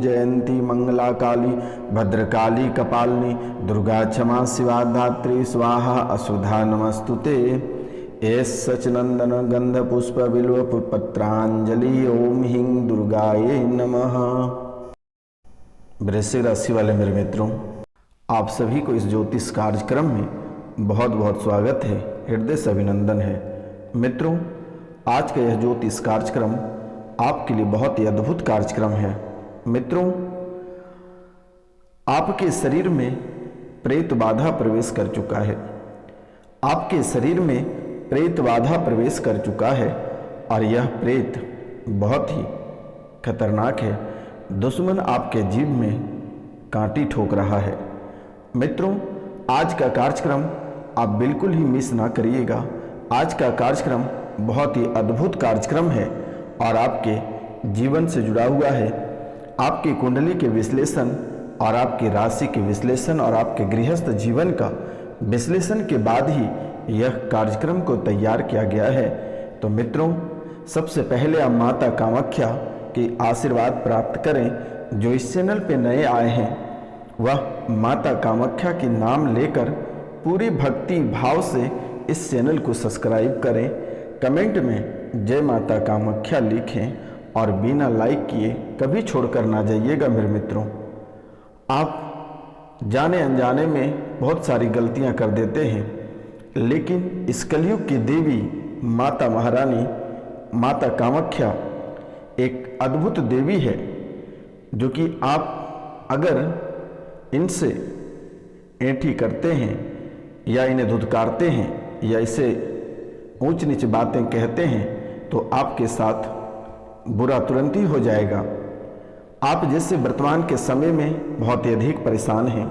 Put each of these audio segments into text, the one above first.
जयंती मंगला काली भद्रकाली कपालिनी दुर्गा क्षमा शिवा धात्री स्वाहा असुधा नमस्तुते। एस सचनंदन गंध पुष्प बिल्व पत्रांजलि ओम ह्रीं दुर्गाये नमः। वृश्चिक राशि वाले मेरे मित्रों, आप सभी को इस ज्योतिष कार्यक्रम में बहुत बहुत स्वागत है, हृदय से अभिनंदन है। मित्रों, आज का यह ज्योतिष कार्यक्रम आपके लिए बहुत ही अद्भुत कार्यक्रम है। मित्रों, आपके शरीर में प्रेत बाधा प्रवेश कर चुका है। आपके शरीर में प्रेत बाधा प्रवेश कर चुका है और यह प्रेत बहुत ही खतरनाक है। दुश्मन आपके जीव में कांटी ठोक रहा है। मित्रों, आज का कार्यक्रम आप बिल्कुल ही मिस ना करिएगा। आज का कार्यक्रम बहुत ही अद्भुत कार्यक्रम है और आपके जीवन से जुड़ा हुआ है। आपकी कुंडली के विश्लेषण और आपकी राशि के विश्लेषण और आपके गृहस्थ जीवन का विश्लेषण के बाद ही यह कार्यक्रम को तैयार किया गया है। तो मित्रों, सबसे पहले आप माता कामाख्या की आशीर्वाद प्राप्त करें। जो इस चैनल पे नए आए हैं वह माता कामाख्या के नाम लेकर पूरी भक्ति भाव से इस चैनल को सब्सक्राइब करें। कमेंट में जय माता कामाख्या लिखें और बिना लाइक किए कभी छोड़कर ना जाइएगा। मेरे मित्रों, आप जाने अनजाने में बहुत सारी गलतियां कर देते हैं, लेकिन इस कलयुग की देवी माता महारानी माता कामाख्या एक अद्भुत देवी है, जो कि आप अगर इनसे ऐंठी करते हैं या इन्हें धुतकारते हैं या इसे ऊंच नीच बातें कहते हैं तो आपके साथ बुरा तुरंत ही हो जाएगा। आप जैसे वर्तमान के समय में बहुत ही अधिक परेशान हैं,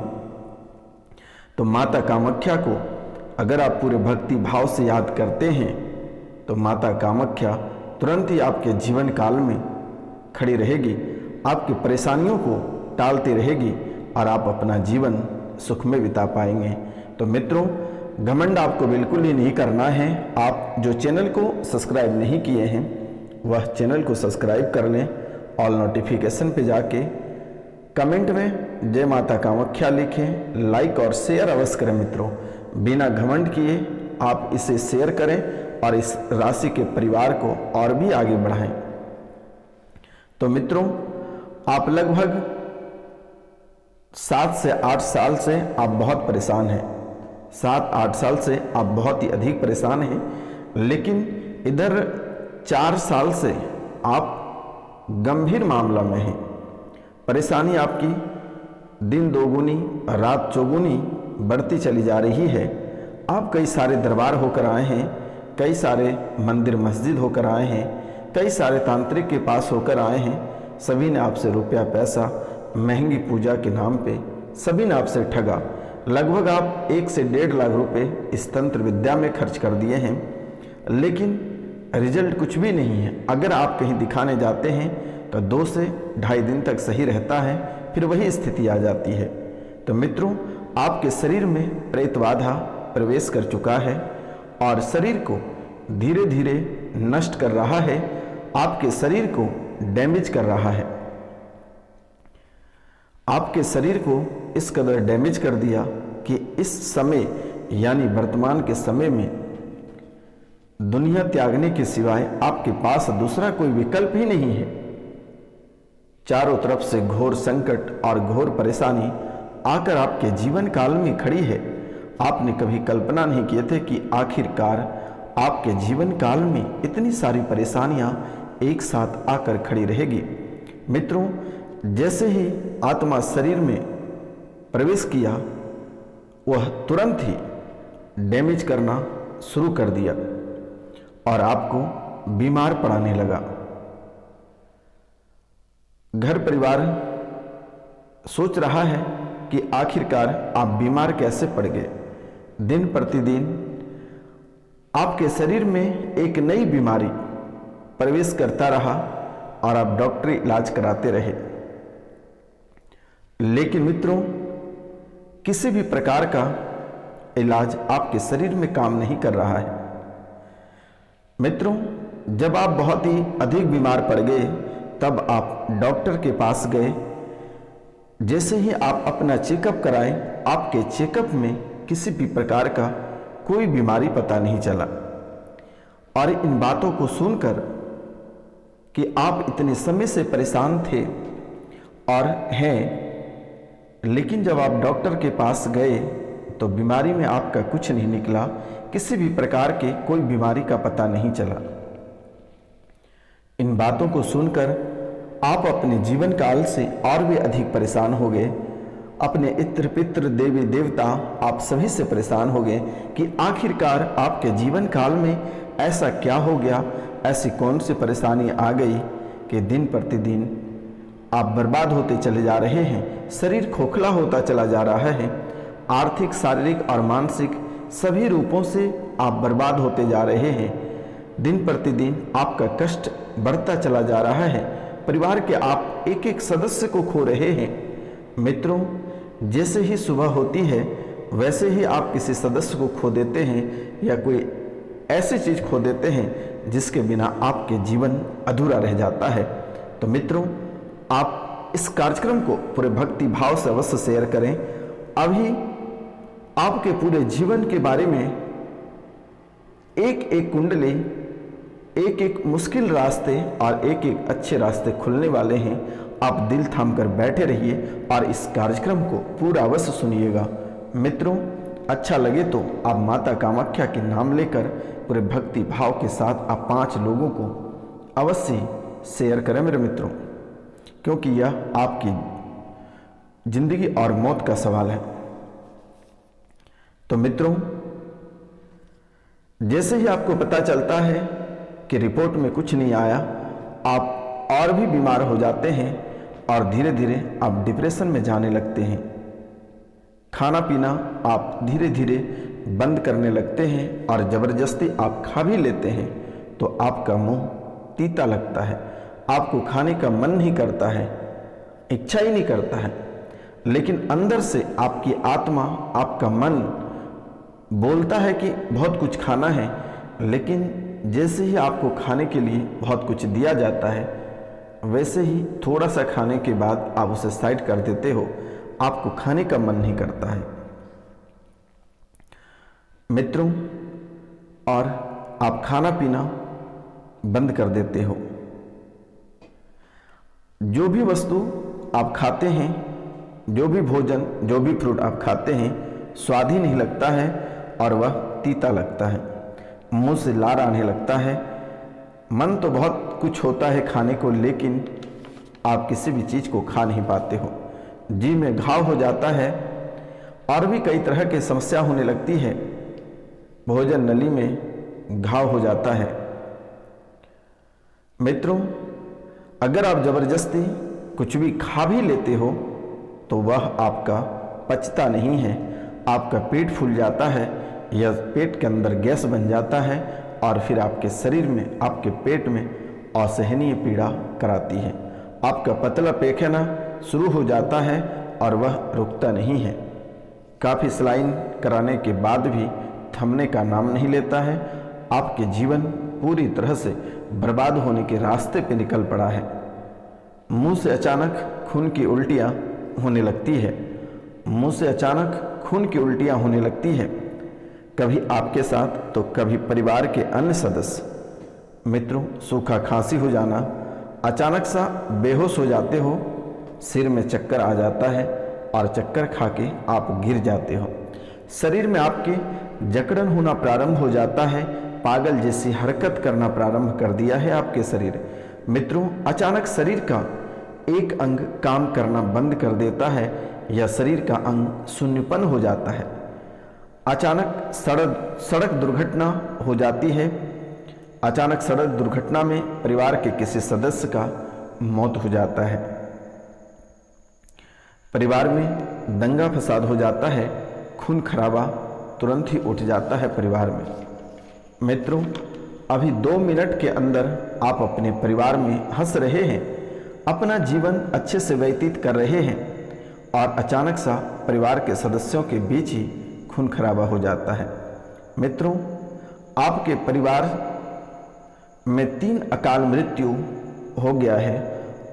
तो माता कामाख्या को अगर आप पूरे भक्ति भाव से याद करते हैं तो माता कामाख्या तुरंत ही आपके जीवन काल में खड़ी रहेगी, आपकी परेशानियों को टालती रहेगी और आप अपना जीवन सुख में बिता पाएंगे। तो मित्रों, घमंड आपको बिल्कुल ही नहीं करना है। आप जो चैनल को सब्सक्राइब नहीं किए हैं वह चैनल को सब्सक्राइब कर लें। ऑल नोटिफिकेशन पे जाके कमेंट में जय माता कामाख्या लिखें, लाइक और शेयर अवश्य करें। मित्रों, बिना घमंड किए आप इसे शेयर करें और इस राशि के परिवार को और भी आगे बढ़ाएं। तो मित्रों, आप लगभग 7 से 8 साल से आप बहुत परेशान हैं। 7-8 साल से आप बहुत ही अधिक परेशान हैं, लेकिन इधर 4 साल से आप गंभीर मामला में हैं। परेशानी आपकी दिन दोगुनी रात चौगुनी बढ़ती चली जा रही है। आप कई सारे दरबार होकर आए हैं, कई सारे मंदिर मस्जिद होकर आए हैं, कई सारे तांत्रिक के पास होकर आए हैं। सभी ने आपसे रुपया पैसा महंगी पूजा के नाम पे सभी ने आपसे ठगा। लगभग आप 1 से 1.5 लाख रुपए इस तंत्र विद्या में खर्च कर दिए हैं, लेकिन रिजल्ट कुछ भी नहीं है। अगर आप कहीं दिखाने जाते हैं तो 2 से ढाई दिन तक सही रहता है, फिर वही स्थिति आ जाती है। तो मित्रों, आपके शरीर में प्रेत बाधा प्रवेश कर चुका है और शरीर को धीरे धीरे नष्ट कर रहा है, आपके शरीर को डैमेज कर रहा है। आपके शरीर को इस कदर डैमेज कर दिया कि इस समय यानी वर्तमान के समय में दुनिया त्यागने के सिवाय आपके पास दूसरा कोई विकल्प ही नहीं है। चारों तरफ से घोर संकट और घोर परेशानी आकर आपके जीवन काल में खड़ी है। आपने कभी कल्पना नहीं किए थे कि आखिरकार आपके जीवन काल में इतनी सारी परेशानियां एक साथ आकर खड़ी रहेगी। मित्रों, जैसे ही आत्मा शरीर में प्रवेश किया वह तुरंत ही डैमेज करना शुरू कर दिया और आपको बीमार पड़ाने लगा। घर परिवार सोच रहा है कि आखिरकार आप बीमार कैसे पड़ गए। दिन प्रतिदिन आपके शरीर में एक नई बीमारी प्रवेश करता रहा और आप डॉक्टरी इलाज कराते रहे, लेकिन मित्रों किसी भी प्रकार का इलाज आपके शरीर में काम नहीं कर रहा है। मित्रों, जब आप बहुत ही अधिक बीमार पड़ गए तब आप डॉक्टर के पास गए, जैसे ही आप अपना चेकअप कराएं, आपके चेकअप में किसी भी प्रकार का कोई बीमारी पता नहीं चला। और इन बातों को सुनकर कि आप इतने समय से परेशान थे और हैं, लेकिन जब आप डॉक्टर के पास गए तो बीमारी में आपका कुछ नहीं निकला, किसी भी प्रकार के कोई बीमारी का पता नहीं चला। इन बातों को सुनकर आप अपने जीवन काल से और भी अधिक परेशान हो गए। अपने इत्र पित्र देवी देवता आप सभी से परेशान हो गए कि आखिरकार आपके जीवन काल में ऐसा क्या हो गया, ऐसी कौन सी परेशानी आ गई कि दिन प्रतिदिन आप बर्बाद होते चले जा रहे हैं, शरीर खोखला होता चला जा रहा है, आर्थिक, शारीरिक और मानसिक सभी रूपों से आप बर्बाद होते जा रहे हैं। दिन प्रतिदिन आपका कष्ट बढ़ता चला जा रहा है, परिवार के आप एक एक सदस्य को खो रहे हैं। मित्रों, जैसे ही सुबह होती है वैसे ही आप किसी सदस्य को खो देते हैं या कोई ऐसी चीज खो देते हैं जिसके बिना आपके जीवन अधूरा रह जाता है। तो मित्रों, आप इस कार्यक्रम को पूरे भक्ति भाव से अवश्य शेयर करें। अभी आपके पूरे जीवन के बारे में एक एक कुंडली, एक एक मुश्किल रास्ते और एक एक अच्छे रास्ते खुलने वाले हैं। आप दिल थाम कर बैठे रहिए और इस कार्यक्रम को पूरा अवश्य सुनिएगा। मित्रों, अच्छा लगे तो आप माता कामाख्या के नाम लेकर पूरे भक्ति भाव के साथ आप 5 लोगों को अवश्य शेयर करें मेरे मित्रों, क्योंकि यह आपकी जिंदगी और मौत का सवाल है। तो मित्रों, जैसे ही आपको पता चलता है कि रिपोर्ट में कुछ नहीं आया, आप और भी बीमार हो जाते हैं और धीरे धीरे आप डिप्रेशन में जाने लगते हैं। खाना पीना आप धीरे धीरे बंद करने लगते हैं और ज़बरदस्ती आप खा भी लेते हैं तो आपका मुंह तीता लगता है, आपको खाने का मन नहीं करता है, इच्छा ही नहीं करता है। लेकिन अंदर से आपकी आत्मा, आपका मन बोलता है कि बहुत कुछ खाना है, लेकिन जैसे ही आपको खाने के लिए बहुत कुछ दिया जाता है वैसे ही थोड़ा सा खाने के बाद आप उसे साइड कर देते हो, आपको खाने का मन नहीं करता है। मित्रों, और आप खाना पीना बंद कर देते हो। जो भी वस्तु आप खाते हैं, जो भी भोजन, जो भी फ्रूट आप खाते हैं, स्वाद ही नहीं लगता है और वह तीता लगता है, मुंह से लार आने लगता है। मन तो बहुत कुछ होता है खाने को, लेकिन आप किसी भी चीज़ को खा नहीं पाते हो। जी में घाव हो जाता है और भी कई तरह की समस्या होने लगती है। भोजन नली में घाव हो जाता है। मित्रों, अगर आप जबरदस्ती कुछ भी खा भी लेते हो तो वह आपका पचता नहीं है, आपका पेट फूल जाता है या पेट के अंदर गैस बन जाता है और फिर आपके शरीर में, आपके पेट में असहनीय पीड़ा कराती है। आपका पतला पैखाना शुरू हो जाता है और वह रुकता नहीं है। काफ़ी सलाइन कराने के बाद भी थमने का नाम नहीं लेता है। आपके जीवन पूरी तरह से बर्बाद होने के रास्ते पे निकल पड़ा है। मुंह से अचानक खून की उल्टियाँ होने लगती है, मुंह से अचानक खून की उल्टियाँ होने लगती है, कभी आपके साथ तो कभी परिवार के अन्य सदस्य। मित्रों, सूखा खांसी हो जाना, अचानक सा बेहोश हो जाते हो, सिर में चक्कर आ जाता है और चक्कर खा के आप गिर जाते हो, शरीर में आपके जकड़न होना प्रारंभ हो जाता है, पागल जैसी हरकत करना प्रारंभ कर दिया है आपके शरीर। मित्रों, अचानक शरीर का एक अंग काम करना बंद कर देता है या शरीर का अंग शून्यपन हो जाता है। अचानक सड़क दुर्घटना हो जाती है। अचानक सड़क दुर्घटना में परिवार के किसी सदस्य का मौत हो जाता है। परिवार में दंगा फसाद हो जाता है, खून खराबा तुरंत ही उठ जाता है परिवार में। मित्रों, अभी 2 मिनट के अंदर आप अपने परिवार में हंस रहे हैं, अपना जीवन अच्छे से व्यतीत कर रहे हैं और अचानक सा परिवार के सदस्यों के बीच ही खून खराबा हो जाता है। मित्रों, आपके परिवार में 3 अकाल मृत्यु हो गया है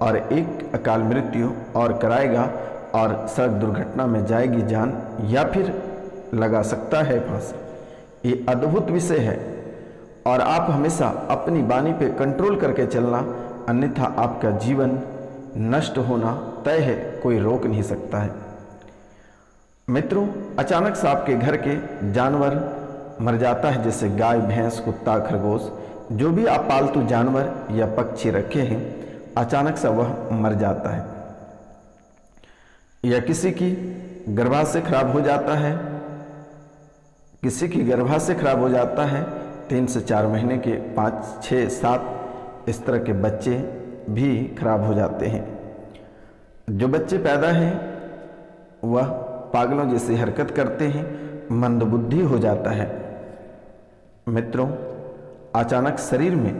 और 1 अकाल मृत्यु और कराएगा और सड़क दुर्घटना में जाएगी जान या फिर लगा सकता है फांसी। ये अद्भुत विषय है और आप हमेशा अपनी वाणी पे कंट्रोल करके चलना, अन्यथा आपका जीवन नष्ट होना तय है, कोई रोक नहीं सकता है। मित्रों, अचानक से आपके घर के जानवर मर जाता है, जैसे गाय, भैंस, कुत्ता, खरगोश, जो भी आप पालतू जानवर या पक्षी रखे हैं, अचानक से वह मर जाता है। या किसी की गर्भाशय खराब हो जाता है, किसी की गर्भाशय खराब हो जाता है, 3 से 4 महीने के 5, 6, 7 इस तरह के बच्चे भी खराब हो जाते हैं। जो बच्चे पैदा हैं वह पागलों जैसी हरकत करते हैं, मंदबुद्धि हो जाता है। मित्रों, अचानक शरीर में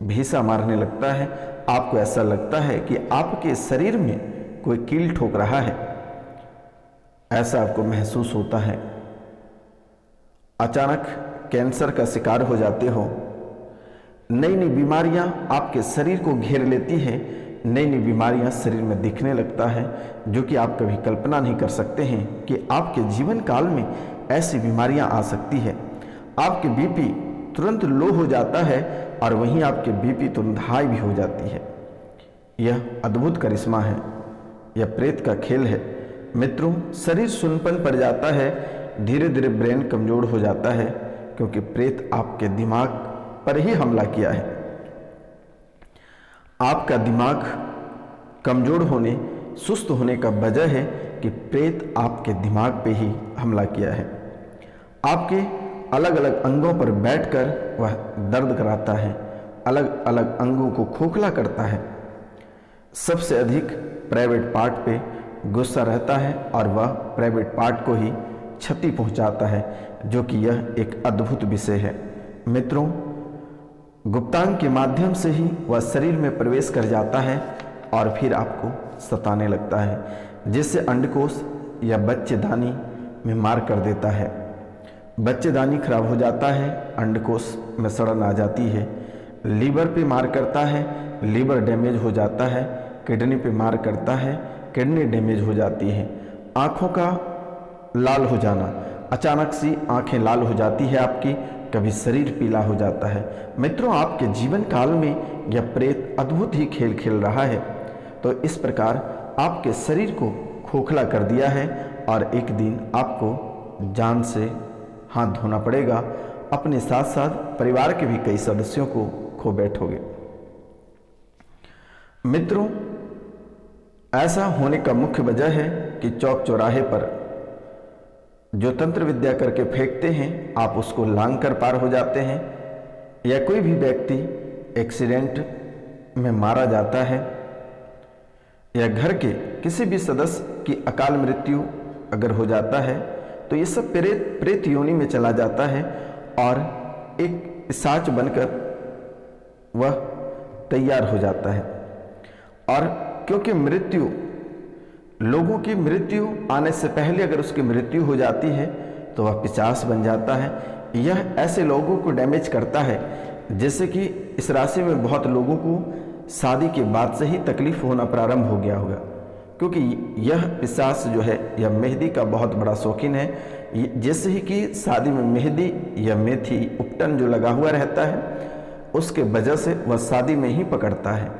भीसा मारने लगता है, आपको ऐसा लगता है कि आपके शरीर में कोई कील ठोक रहा है, ऐसा आपको महसूस होता है। अचानक कैंसर का शिकार हो जाते हो, नई नई बीमारियां आपके शरीर को घेर लेती हैं, नई नई बीमारियां शरीर में दिखने लगता है, जो कि आप कभी कल्पना नहीं कर सकते हैं कि आपके जीवन काल में ऐसी बीमारियां आ सकती है। आपके बीपी तुरंत लो हो जाता है और वहीं आपके बीपी तुरंत हाई भी हो जाती है। यह अद्भुत करिश्मा है, यह प्रेत का खेल है। मित्रों, शरीर सुनपन पड़ जाता है, धीरे धीरे ब्रेन कमजोर हो जाता है, क्योंकि प्रेत आपके दिमाग पर ही हमला किया है। आपका दिमाग कमजोर होने, सुस्त होने का वजह है कि प्रेत आपके दिमाग पे ही हमला किया है। आपके अलग अलग अंगों पर बैठकर वह दर्द कराता है, अलग अलग अंगों को खोखला करता है। सबसे अधिक प्राइवेट पार्ट पे गुस्सा रहता है और वह प्राइवेट पार्ट को ही क्षति पहुंचाता है, जो कि यह एक अद्भुत विषय है। मित्रों, गुप्तांग के माध्यम से ही वह शरीर में प्रवेश कर जाता है और फिर आपको सताने लगता है, जिससे अंडकोश या बच्चेदानी में मार कर देता है। बच्चेदानी खराब हो जाता है, अंडकोश में सड़न आ जाती है, लीवर पे मार करता है, लीवर डैमेज हो जाता है, किडनी पे मार करता है, किडनी डैमेज हो जाती है। आँखों का लाल हो जाना, अचानक सी आंखें लाल हो जाती है आपकी, कभी शरीर पीला हो जाता है। मित्रों, आपके जीवन काल में यह प्रेत अद्भुत ही खेल खेल रहा है। तो इस प्रकार आपके शरीर को खोखला कर दिया है और एक दिन आपको जान से हाथ धोना पड़ेगा, अपने साथ साथ परिवार के भी कई सदस्यों को खो बैठोगे। मित्रों, ऐसा होने का मुख्य वजह है कि चौक चौराहे पर जो तंत्र विद्या करके फेंकते हैं, आप उसको लांग कर पार हो जाते हैं, या कोई भी व्यक्ति एक्सीडेंट में मारा जाता है, या घर के किसी भी सदस्य की अकाल मृत्यु अगर हो जाता है, तो ये सब प्रेत योनि में चला जाता है और एक पिशाच बनकर वह तैयार हो जाता है। और क्योंकि मृत्यु, लोगों की मृत्यु आने से पहले अगर उसकी मृत्यु हो जाती है तो वह पिशाच बन जाता है। यह ऐसे लोगों को डैमेज करता है, जैसे कि इस राशि में बहुत लोगों को शादी के बाद से ही तकलीफ होना प्रारंभ हो गया होगा, क्योंकि यह पिशाच जो है यह मेहंदी का बहुत बड़ा शौकीन है। जैसे ही कि शादी में मेहंदी या मेथी उपटन जो लगा हुआ रहता है, उसके वजह से वह शादी में ही पकड़ता है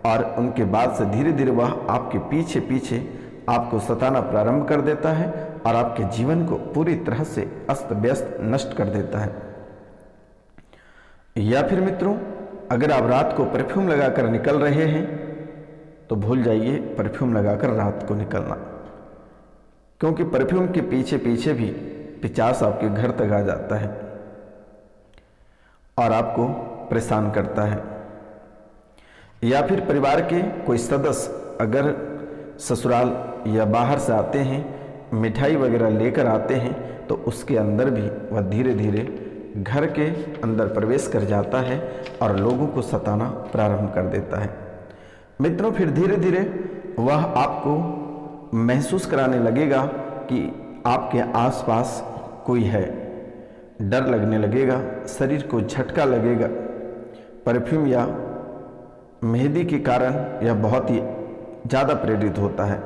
और उनके बाद से धीरे धीरे वह आपके पीछे पीछे आपको सताना प्रारंभ कर देता है और आपके जीवन को पूरी तरह से अस्त व्यस्त नष्ट कर देता है। या फिर मित्रों, अगर आप रात को परफ्यूम लगाकर निकल रहे हैं तो भूल जाइए परफ्यूम लगाकर रात को निकलना, क्योंकि परफ्यूम के पीछे पीछे भी पिशाच आपके घर तक आ जाता है और आपको परेशान करता है। या फिर परिवार के कोई सदस्य अगर ससुराल या बाहर से आते हैं, मिठाई वगैरह लेकर आते हैं, तो उसके अंदर भी वह धीरे धीरे घर के अंदर प्रवेश कर जाता है और लोगों को सताना प्रारंभ कर देता है। मित्रों, फिर धीरे धीरे वह आपको महसूस कराने लगेगा कि आपके आसपास कोई है, डर लगने लगेगा, शरीर को झटका लगेगा। परफ्यूम या मेहंदी के कारण यह बहुत ही ज़्यादा प्रेरित होता है।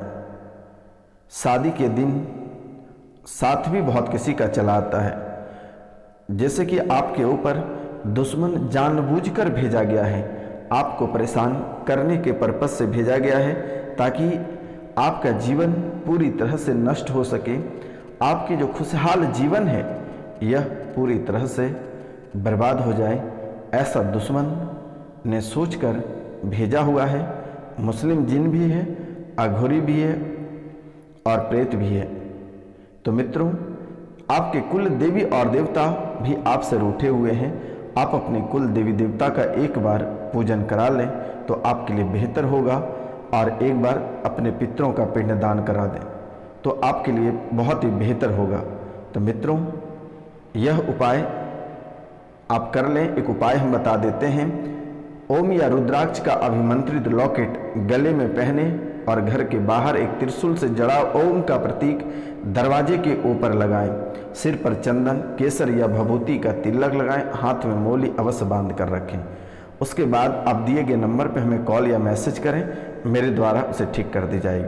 शादी के दिन साथ भी बहुत किसी का चला आता है, जैसे कि आपके ऊपर दुश्मन जानबूझकर भेजा गया है, आपको परेशान करने के पर्पस से भेजा गया है ताकि आपका जीवन पूरी तरह से नष्ट हो सके, आपके जो खुशहाल जीवन है यह पूरी तरह से बर्बाद हो जाए। ऐसा दुश्मन ने सोचकर भेजा हुआ है। मुस्लिम जिन भी है, अघोरी भी है और प्रेत भी है। तो मित्रों, आपके कुल देवी और देवता भी आपसे रूठे हुए हैं। आप अपने कुल देवी देवता का एक बार पूजन करा लें तो आपके लिए बेहतर होगा, और एक बार अपने पितरों का पिंडदान करा दें तो आपके लिए बहुत ही बेहतर होगा। तो मित्रों, यह उपाय आप कर लें। एक उपाय हम बता देते हैं। ओम या रुद्राक्ष का अभिमंत्रित लॉकेट गले में पहने और घर के बाहर एक त्रिशूल से जड़ा ओम का प्रतीक दरवाजे के ऊपर लगाएं। सिर पर चंदन, केसर या भभूति का तिलक लगाएं। हाथ में मौली अवश्य बांध कर रखें। उसके बाद आप दिए गए नंबर पर हमें कॉल या मैसेज करें, मेरे द्वारा उसे ठीक कर दी जाएगी।